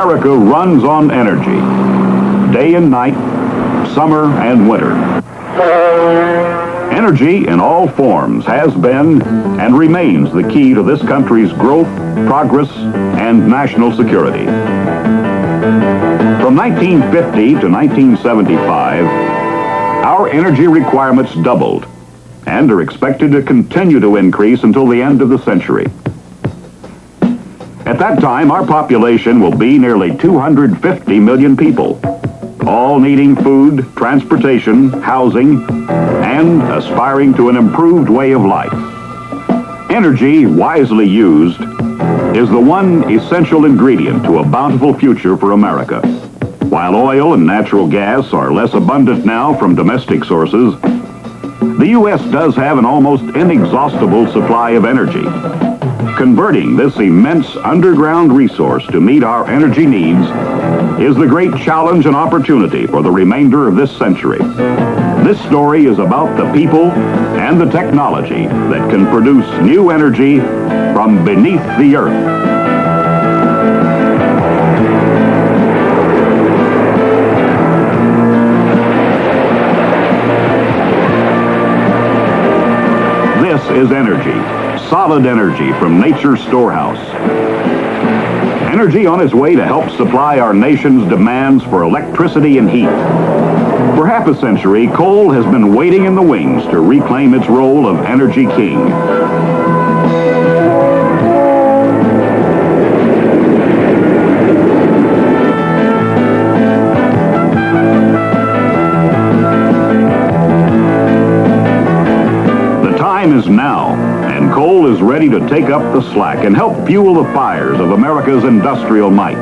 America runs on energy, day and night, summer and winter. Energy in all forms has been and remains the key to this country's growth, progress, and national security. From 1950 to 1975, our energy requirements doubled and are expected to continue to increase until the end of the century. At that time, our population will be nearly 250 million people, all needing food, transportation, housing, and aspiring to an improved way of life. Energy, wisely used, is the one essential ingredient to a bountiful future for America. While oil and natural gas are less abundant now from domestic sources, the U.S. does have an almost inexhaustible supply of energy. Converting this immense underground resource to meet our energy needs is the great challenge and opportunity for the remainder of this century. This story is about the people and the technology that can produce new energy from beneath the earth. This is energy, solid energy from nature's storehouse. Energy on its way to help supply our nation's demands for electricity and heat. For half a century, coal has been waiting in the wings to reclaim its role of energy king. The time is now, and coal is ready to take up the slack and help fuel the fires of America's industrial might.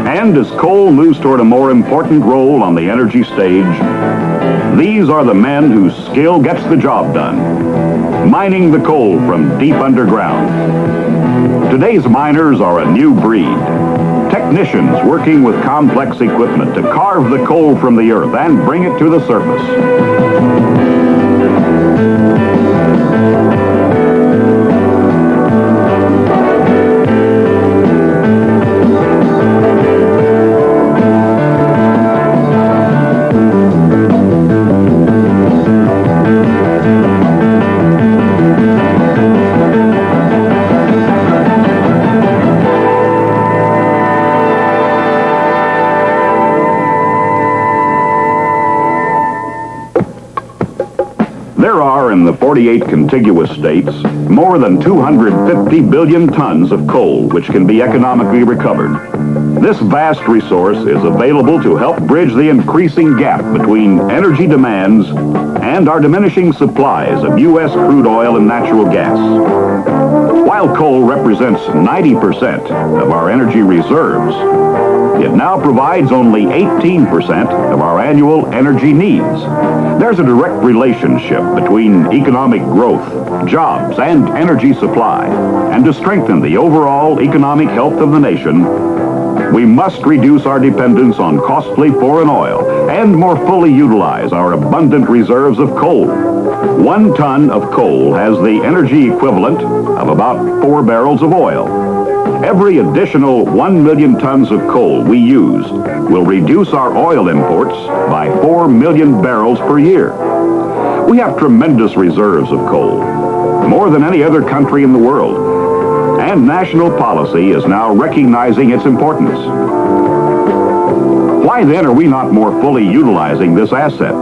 And as coal moves toward a more important role on the energy stage, these are the men whose skill gets the job done, mining the coal from deep underground. Today's miners are a new breed, technicians working with complex equipment to carve the coal from the earth and bring it to the surface. There are, in the 48 contiguous states, more than 250 billion tons of coal which can be economically recovered. This vast resource is available to help bridge the increasing gap between energy demands and our diminishing supplies of U.S. crude oil and natural gas. While coal represents 90% of our energy reserves, it now provides only 18% of our annual energy needs. There's a direct relationship between economic growth, jobs, and energy supply. And to strengthen the overall economic health of the nation, we must reduce our dependence on costly foreign oil and more fully utilize our abundant reserves of coal. 1 ton of coal has the energy equivalent of about 4 barrels of oil. Every additional 1 million tons of coal we use will reduce our oil imports by 4 million barrels per year. We have tremendous reserves of coal, more than any other country in the world, and national policy is now recognizing its importance. Why then are we not more fully utilizing this asset?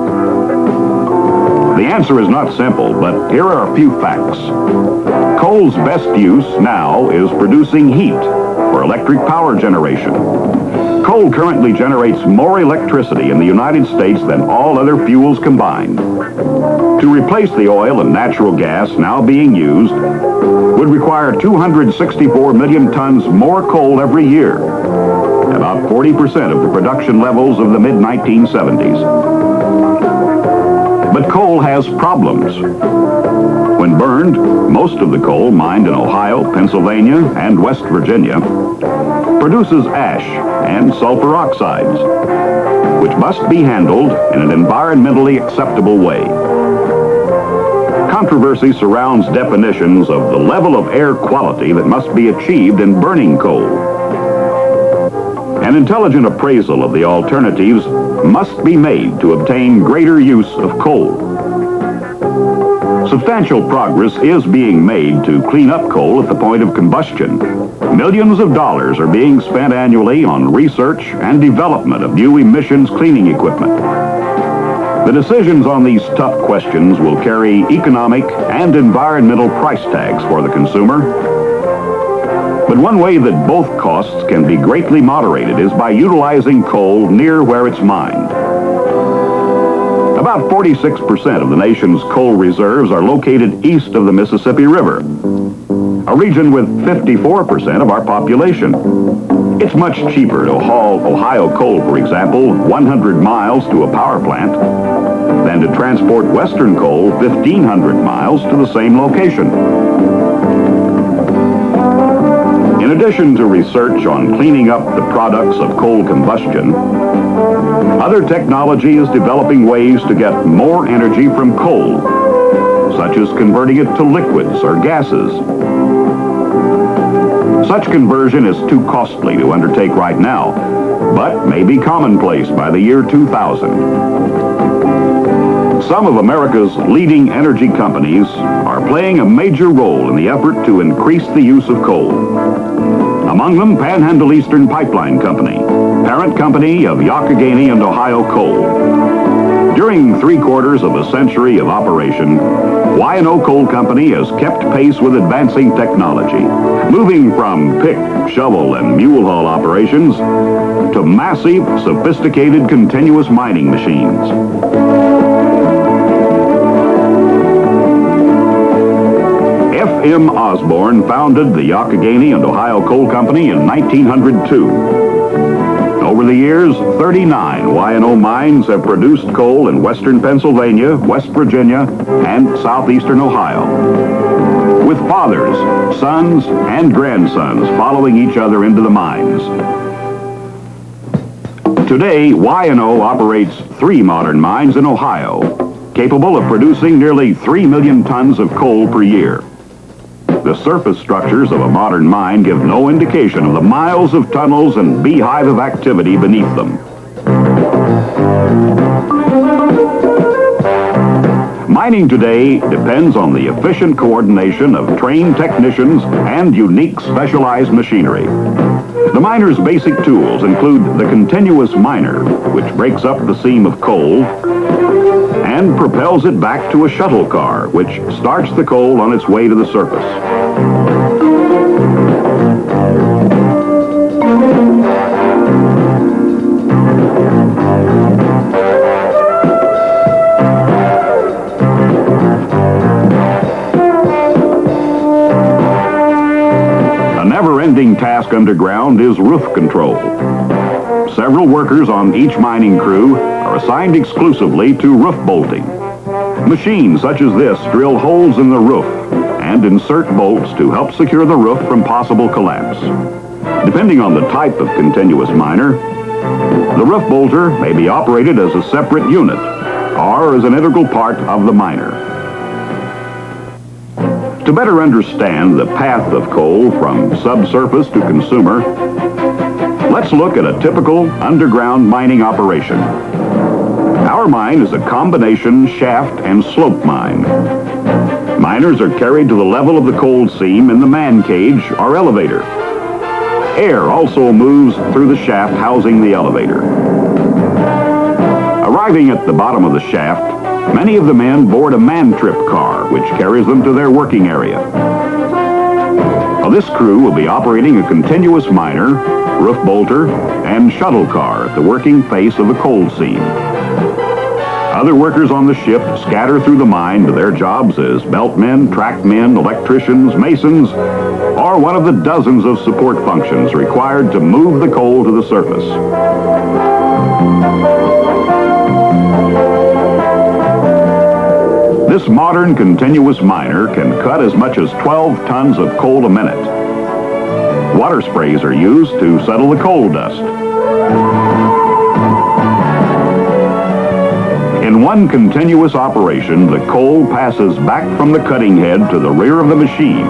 The answer is not simple, but here are a few facts. Coal's best use now is producing heat for electric power generation. Coal currently generates more electricity in the United States than all other fuels combined. To replace the oil and natural gas now being used would require 264 million tons more coal every year, about 40% of the production levels of the mid-1970s. But coal has problems. When burned, most of the coal mined in Ohio, Pennsylvania, and West Virginia produces ash and sulfur oxides, which must be handled in an environmentally acceptable way. Controversy surrounds definitions of the level of air quality that must be achieved in burning coal. An intelligent appraisal of the alternatives must be made to obtain greater use of coal. Substantial progress is being made to clean up coal at the point of combustion. Millions of dollars are being spent annually on research and development of new emissions cleaning equipment. The decisions on these tough questions will carry economic and environmental price tags for the consumer. But one way that both costs can be greatly moderated is by utilizing coal near where it's mined. About 46% of the nation's coal reserves are located east of the Mississippi River, a region with 54% of our population. It's much cheaper to haul Ohio coal, for example, 100 miles to a power plant than to transport Western coal 1,500 miles to the same location. In addition to research on cleaning up the products of coal combustion, other technology is developing ways to get more energy from coal, such as converting it to liquids or gases. Such conversion is too costly to undertake right now, but may be commonplace by the year 2000. Some of America's leading energy companies are playing a major role in the effort to increase the use of coal. Among them, Panhandle Eastern Pipeline Company, parent company of YOUGHIOGHENY and Ohio Coal. During 3/4 of a century of operation, Y&O Coal Company has kept pace with advancing technology, moving from pick, shovel, and mule haul operations to massive, sophisticated, continuous mining machines. F.M. Osborne founded the YOUGHIOGHENY and Ohio Coal Company in 1902. Over the years, 39 Y&O mines have produced coal in western Pennsylvania, West Virginia, and southeastern Ohio, with fathers, sons, and grandsons following each other into the mines. Today, Y&O operates 3 modern mines in Ohio, capable of producing nearly 3 million tons of coal per year. The surface structures of a modern mine give no indication of the miles of tunnels and beehive of activity beneath them. Mining today depends on the efficient coordination of trained technicians and unique specialized machinery. The miner's basic tools include the continuous miner, which breaks up the seam of coal and propels it back to a shuttle car, which starts the coal on its way to the surface. A never-ending task underground is roof control. Several workers on each mining crew are assigned exclusively to roof bolting. Machines such as this drill holes in the roof and insert bolts to help secure the roof from possible collapse. Depending on the type of continuous miner, the roof bolter may be operated as a separate unit or as an integral part of the miner. To better understand the path of coal from subsurface to consumer, let's look at a typical underground mining operation. Our mine is a combination shaft and slope mine. Miners are carried to the level of the coal seam in the man cage or elevator. Air also moves through the shaft housing the elevator. Arriving at the bottom of the shaft, many of the men board a man-trip car, which carries them to their working area. Now, this crew will be operating a continuous miner, roof bolter, and shuttle car at the working face of the coal seam. Other workers on the ship scatter through the mine to their jobs as beltmen, trackmen, electricians, masons, or one of the dozens of support functions required to move the coal to the surface. This modern continuous miner can cut as much as 12 tons of coal a minute. Water sprays are used to settle the coal dust. In one continuous operation, the coal passes back from the cutting head to the rear of the machine,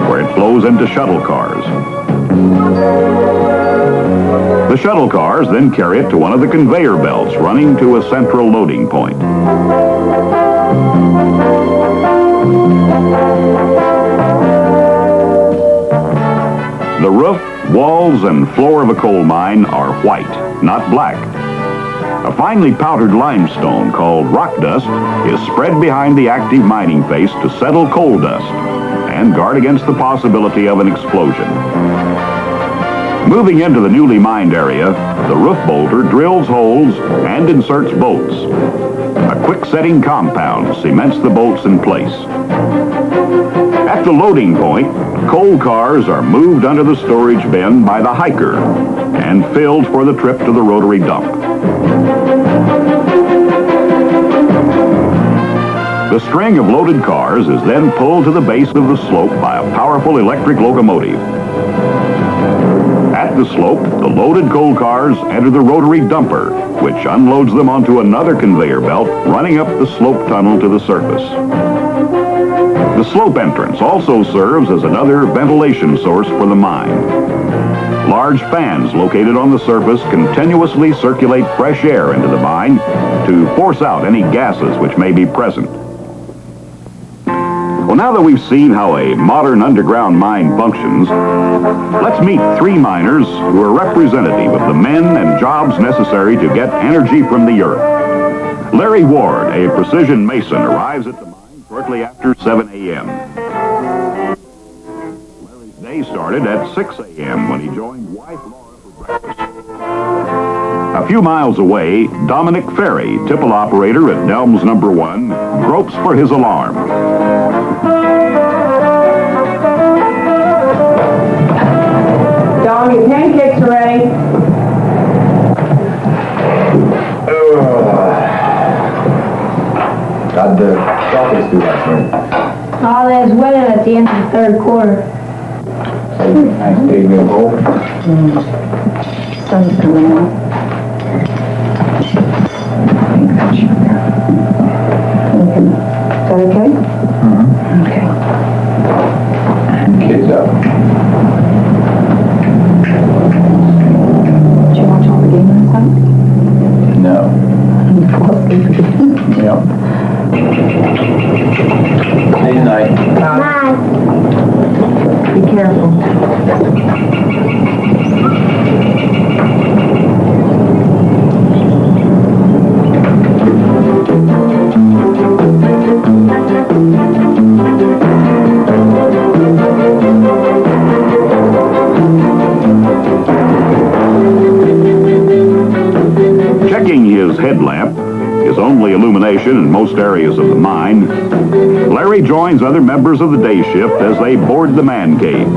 where it flows into shuttle cars. The shuttle cars then carry it to one of the conveyor belts running to a central loading point. The roof, walls, and floor of a coal mine are white, not black. A finely powdered limestone called rock dust is spread behind the active mining face to settle coal dust and guard against the possibility of an explosion. Moving into the newly mined area, the roof bolter drills holes and inserts bolts. A quick-setting compound cements the bolts in place. At the loading point, coal cars are moved under the storage bin by the hiker and filled for the trip to the rotary dump. The string of loaded cars is then pulled to the base of the slope by a powerful electric locomotive. At the slope, the loaded coal cars enter the rotary dumper, which unloads them onto another conveyor belt running up the slope tunnel to the surface. The slope entrance also serves as another ventilation source for the mine. Large fans located on the surface continuously circulate fresh air into the mine to force out any gases which may be present. Well, now that we've seen how a modern underground mine functions, let's meet three miners who are representative of the men and jobs necessary to get energy from the earth. Larry Ward, a precision mason, arrives at the mine shortly after 7 a.m. Larry's day started at 6 a.m. when he joined wife Laura for breakfast. A few miles away, Dominic Ferry, tipple operator at Delms number 1, gropes for his alarm. Dom, your pancakes are ready. How'd the Celtics do last night? Oh, they was winning at the end of the third quarter. Nice big new goal. Sun's coming out. Is that okay? Okay. Kids up. Did you watch all the game last night? No. You fall asleep again. Yep. Good night. Be careful. Checking his headlamp, his only illumination in most areas of the mine, Larry joins other members of the day shift as they board the man cage.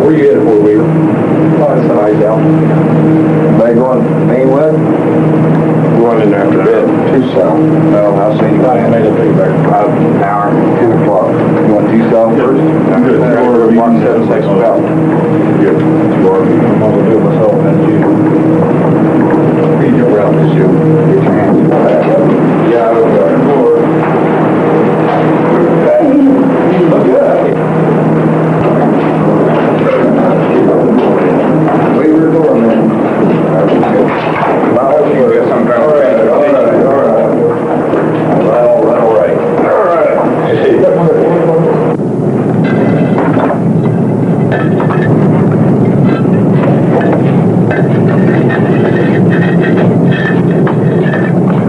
Where you headed for, Weaver? Oh, it's nice out. They going main west? Going in after bed. Two south. Well, I'll see you. I made a big back. About an hour, 2 o'clock. You want two south first? I'm good. Or 176 south. Good. You are. I'm going to do it myself, and you. You jump around this year. Get your hands in the back. Yeah, I don't know. Look good. Wait, we're going, man. All right.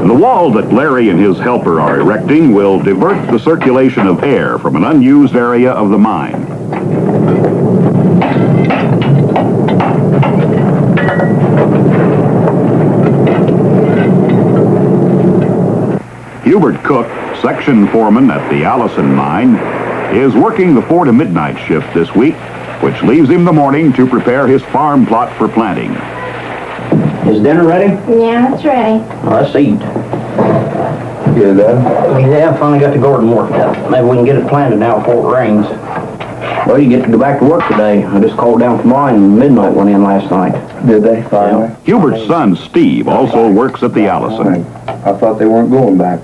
The wall that Larry and his helper are erecting will divert the circulation of air from an unused area of the mine. Hubert Cook, section foreman at the Allison mine, is working the 4 to midnight shift this week, which leaves him the morning to prepare his farm plot for planting. Is dinner ready? Yeah, it's ready. Well, let's eat. Yeah, Dad? Yeah, I finally got the garden worked out. Maybe we can get it planted now before it rains. Well, you get to go back to work today. I just called down from mine and midnight went in last night. Did they? Finally? Hubert's son, Steve, also works at the Allison. I thought they weren't going back.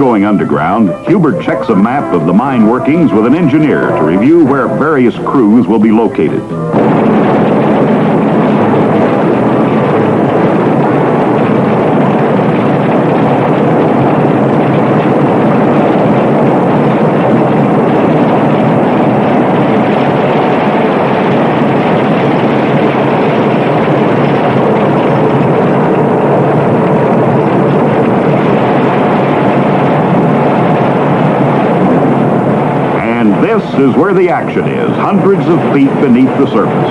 going underground, Hubert checks a map of the mine workings with an engineer to review where various crews will be located. This is where the action is, hundreds of feet beneath the surface.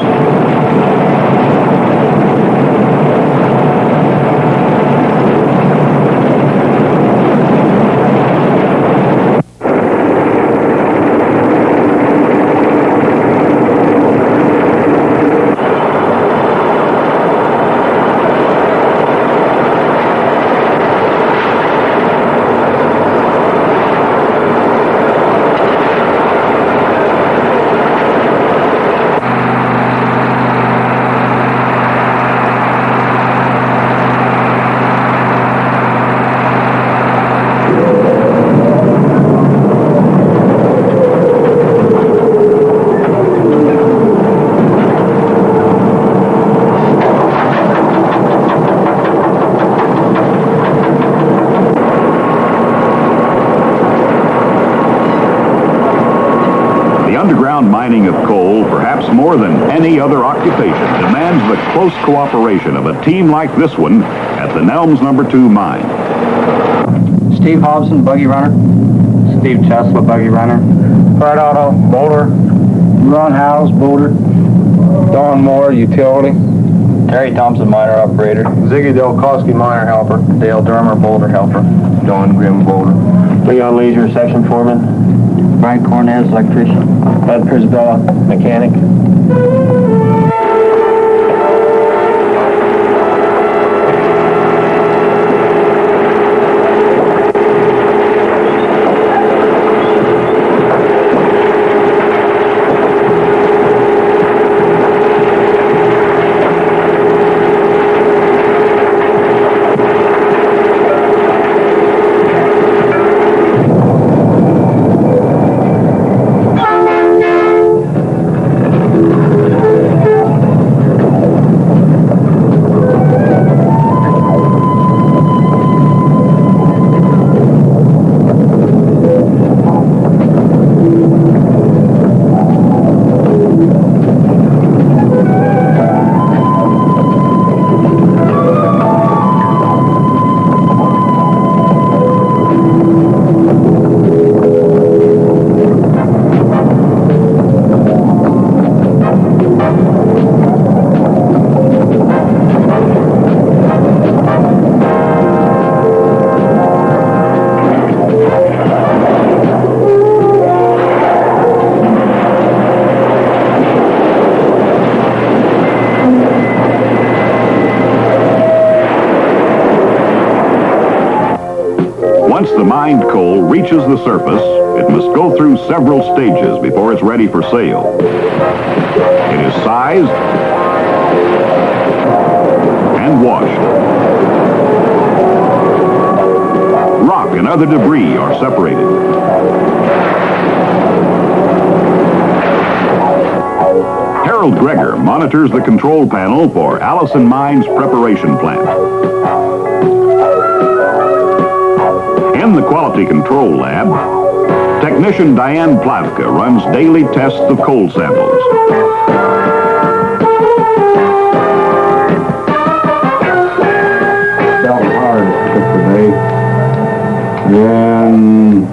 Underground mining of coal, perhaps more than any other occupation, demands the close cooperation of a team like this one at the Nelms No. 2 mine. Steve Hobson, buggy runner. Steve Tesla, buggy runner. Fred Otto, Boulder. Ron Howes, Boulder. Don Moore, utility. Terry Thompson, miner operator. Ziggy Delkowski, miner helper. Dale Dermer, boulder helper. Don Grimm, Boulder. Leon Leisure, section foreman. Brian Cornez, electrician. Bud Prisbella, mechanic. Once the mined coal reaches the surface, it must go through several stages before it's ready for sale. It is sized and washed. Rock and other debris are separated. Harold Greger monitors the control panel for Allison Mine's preparation plant. In the quality control lab, technician Diane Plavka runs daily tests of coal samples. That was hard, took the day. And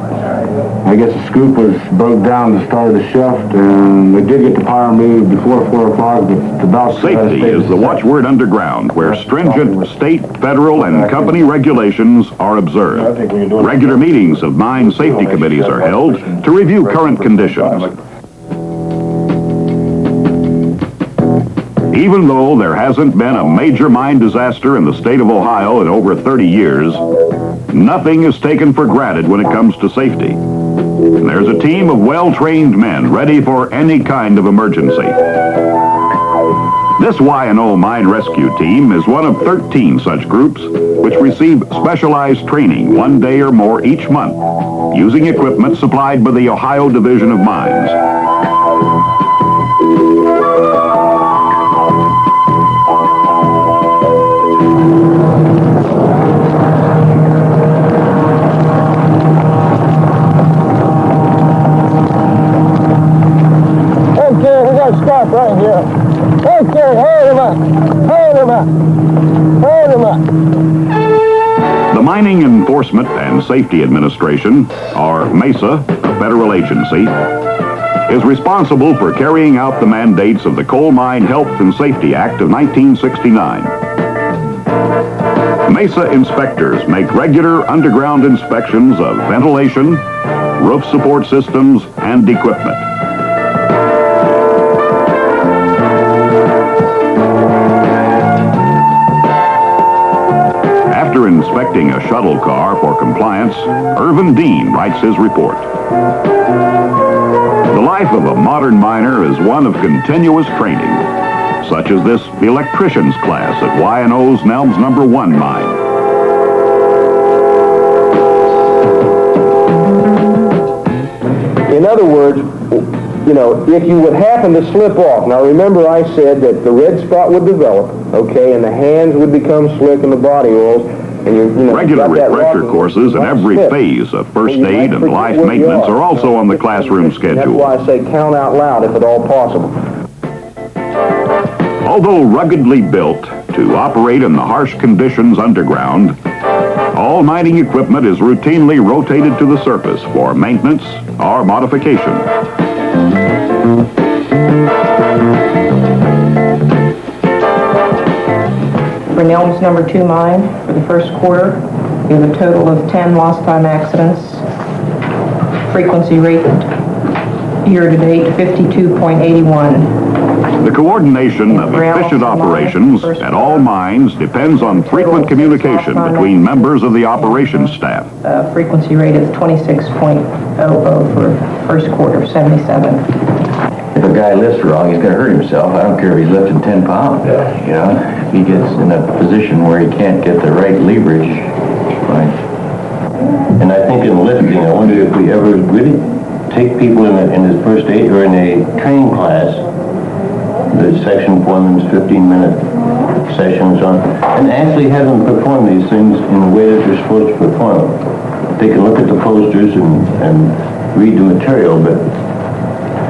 I guess the scoop was broke down to start the shift, and we did get the power moved before 4 o'clock, but it's about... Safety is the watchword underground, where stringent state, federal, and company regulations are observed. Regular meetings of mine safety committees are held to review current conditions. Even though there hasn't been a major mine disaster in the state of Ohio in over 30 years, nothing is taken for granted when it comes to safety. There's a team of well-trained men ready for any kind of emergency. This Y&O Mine Rescue Team is one of 13 such groups which receive specialized training 1 day or more each month, using equipment supplied by the Ohio Division of Mines. Okay, we got to stop right here. Okay, hold him up. Hold him up. Hold him up. The Mining Enforcement and Safety Administration, or MESA, a federal agency, is responsible for carrying out the mandates of the Coal Mine Health and Safety Act of 1969. MESA inspectors make regular underground inspections of ventilation, roof support systems, and equipment. After inspecting a shuttle car for compliance, Irvin Dean writes his report. The life of a modern miner is one of continuous training, such as this electrician's class at Y&O's Nelms No. 1 mine. In other words, you know, if you would happen to slip off, now remember I said that the red spot would develop, okay, and the hands would become slick and the body oils, and you know, Regular refresher courses in every phase of first aid and life maintenance are also on the classroom schedule. That's why I say count out loud if at all possible. Although ruggedly built to operate in the harsh conditions underground, all mining equipment is routinely rotated to the surface for maintenance or modification. For Nelms No. 2 mine, for the first quarter, we have a total of 10 lost time accidents. Frequency rate year-to-date 52.81. The coordination of efficient operations at all mines depends on frequent communication between members of the operations staff. Frequency rate is 26.00 for first quarter, 77. If a guy lifts wrong, he's going to hurt himself. I don't care if he's lifting 10 pounds. You know, if he gets in a position where he can't get the right leverage, right? And I think in lifting, I wonder if we ever really take people in his first aid or in a training class, the section foreman's 15-minute sessions on, and actually have them perform these things in the way that they're supposed to perform them. They can look at the posters and read the material, but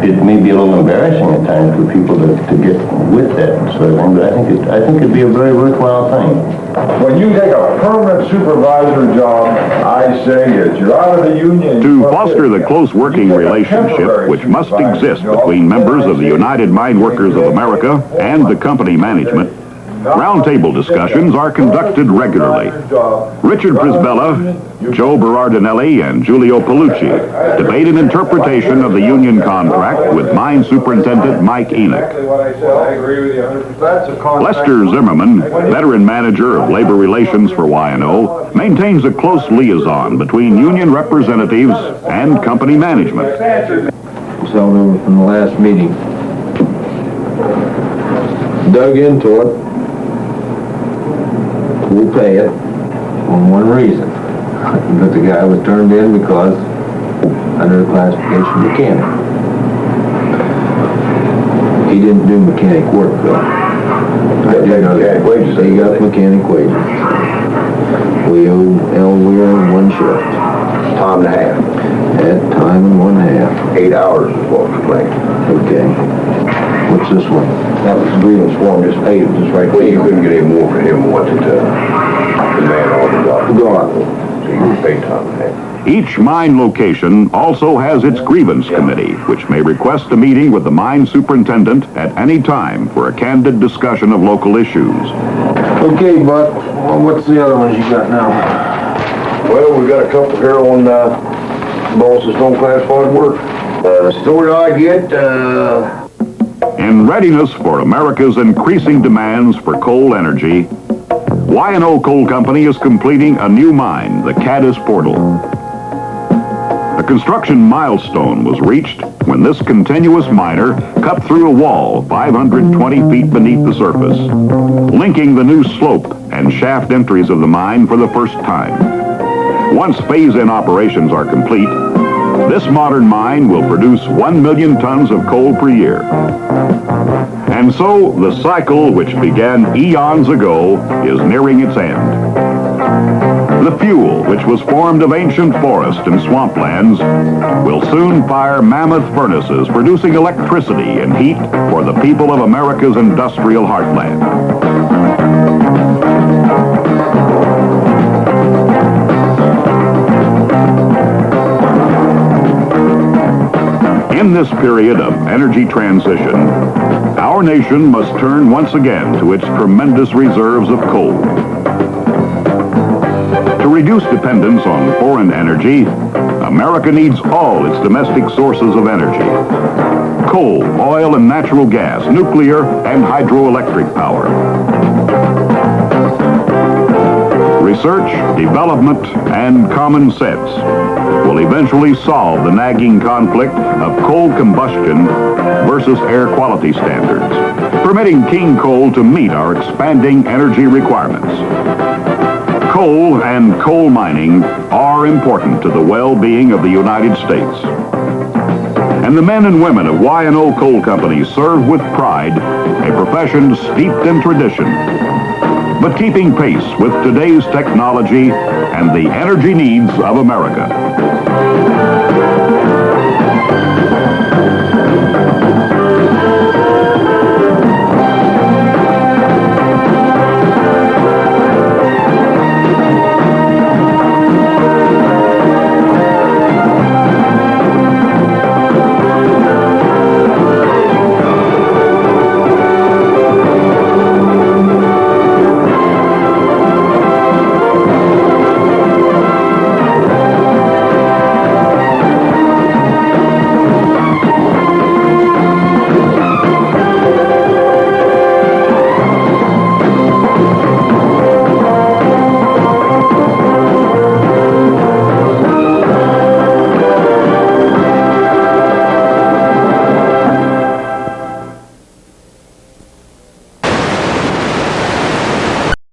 it may be a little embarrassing at times for people to get with that sort of thing, but I think it'd be a very worthwhile thing. When you take a permanent supervisor job, I say that you're out of the union. To foster the close working relationship which must exist between members of the United Mine Workers of America and the company management, roundtable discussions are conducted regularly. Richard Prisbella, Joe Berardinelli, and Giulio Palucci debate an interpretation of the union contract with Mine Superintendent Mike Enoch. Lester Zimmerman, veteran manager of labor relations for Y&O, maintains a close liaison between union representatives and company management. It's all over from the last meeting. Dug into it. We'll pay it on one reason. That the guy was turned in because under the classification mechanic. He didn't do mechanic work though. I did know that. So he got mechanic wages. We owed Weir 1 shift. Time and a half. At time and 1/2. 8 hours is what was claimed. Okay. What's this one? That was the grievance form, just paid it, just right there. Well, you couldn't get any more for him, what did the man ordered off? Gone. So you paid time and a half. Each mine location also has its grievance committee, which may request a meeting with the mine superintendent at any time for a candid discussion of local issues. Okay, Buck, well, what's the other ones you got now? Well, we got a couple here on, bosses don't classify work. Story I get, In readiness for America's increasing demands for coal energy, Y&O Coal Company is completing a new mine, the Cadiz Portal. A construction milestone was reached when this continuous miner cut through a wall 520 feet beneath the surface, linking the new slope and shaft entries of the mine for the first time. Once phase-in operations are complete, this modern mine will produce 1 million tons of coal per year. And so the cycle which began eons ago is nearing its end. The fuel, which was formed of ancient forest and swamplands, will soon fire mammoth furnaces producing electricity and heat for the people of America's industrial heartland. In this period of energy transition, our nation must turn once again to its tremendous reserves of coal. To reduce dependence on foreign energy, America needs all its domestic sources of energy: coal, oil and natural gas, nuclear and hydroelectric power. Research, development, and common sense will eventually solve the nagging conflict of coal combustion versus air quality standards, permitting King Coal to meet our expanding energy requirements. Coal and coal mining are important to the well-being of the United States. And the men and women of Y&O Coal Company serve with pride a profession steeped in tradition, but keeping pace with today's technology and the energy needs of America.